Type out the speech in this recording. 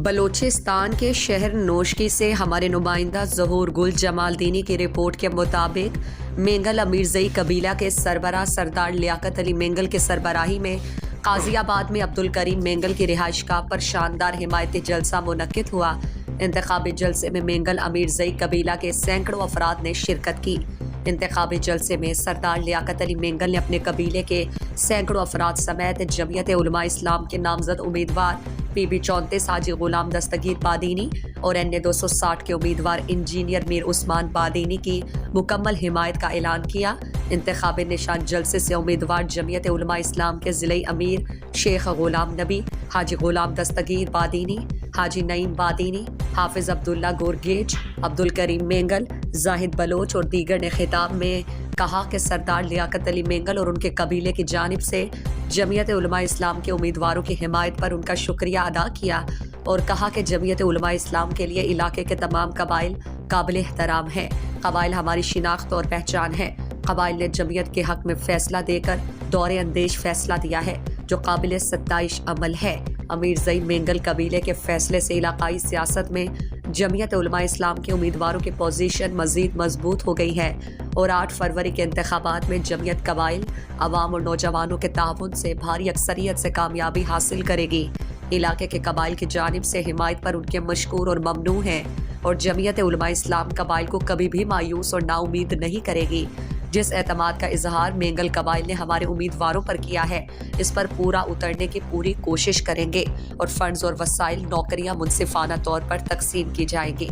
بلوچستان کے شہر نوشکی سے ہمارے نمائندہ ظہور گل جمال دینی کی رپورٹ کے مطابق مینگل امیرزئی قبیلہ کے سربراہ سردار لیاقت علی مینگل کے سربراہی میں قاضی آباد میں عبدالکریم مینگل کی رہائش گاہ پر شاندار حمایتی جلسہ منعقد ہوا۔ انتخابی جلسے میں مینگل امیرزئی قبیلہ کے سینکڑوں افراد نے شرکت کی۔ انتخابی جلسے میں سردار لیاقت علی مینگل نے اپنے قبیلے کے سینکڑوں افراد سمیت جمعیت علماء اسلام کے نامزد امیدوار پی بی 34 حاجی غلام دستگیر بادینی اور این 260 کے امیدوار انجینئر میر عثمان بادینی کی مکمل حمایت کا اعلان کیا۔ انتخابی نشان جلسے سے امیدوار جمعیت علماء اسلام کے ضلعی امیر شیخ غلام نبی، حاجی غلام دستگیر بادینی، حاجی نعیم بادینی، حافظ عبداللہ گورگیج، عبدالکریم مینگل، زاہد بلوچ اور دیگر نے خطاب میں کہا کہ سردار لیاقت علی مینگل اور ان کے قبیلے کی جانب سے جمعیت علماء اسلام کے امیدواروں کی حمایت پر ان کا شکریہ ادا کیا اور کہا کہ جمعیت علماء اسلام کے لیے علاقے کے تمام قبائل قابل احترام ہیں۔ قبائل ہماری شناخت اور پہچان ہے۔ قبائل نے جمعیت کے حق میں فیصلہ دے کر دور اندیش فیصلہ دیا ہے جو قابل ستائش عمل ہے۔ امیرزئی مینگل قبیلے کے فیصلے سے علاقائی سیاست میں جمعیت علماء اسلام کے امیدواروں کی پوزیشن مزید مضبوط ہو گئی ہے اور 8 فروری کے انتخابات میں جمعیت قبائل، عوام اور نوجوانوں کے تعاون سے بھاری اکثریت سے کامیابی حاصل کرے گی۔ علاقے کے قبائل کی جانب سے حمایت پر ان کے مشکور اور ممنون ہیں اور جمعیت علماء اسلام قبائل کو کبھی بھی مایوس اور نا امید نہیں کرے گی۔ جس اعتماد کا اظہار مینگل قبائل نے ہمارے امیدواروں پر کیا ہے، اس پر پورا اترنے کی پوری کوشش کریں گے اور فنڈز اور وسائل، نوکریاں منصفانہ طور پر تقسیم کی جائیں گی۔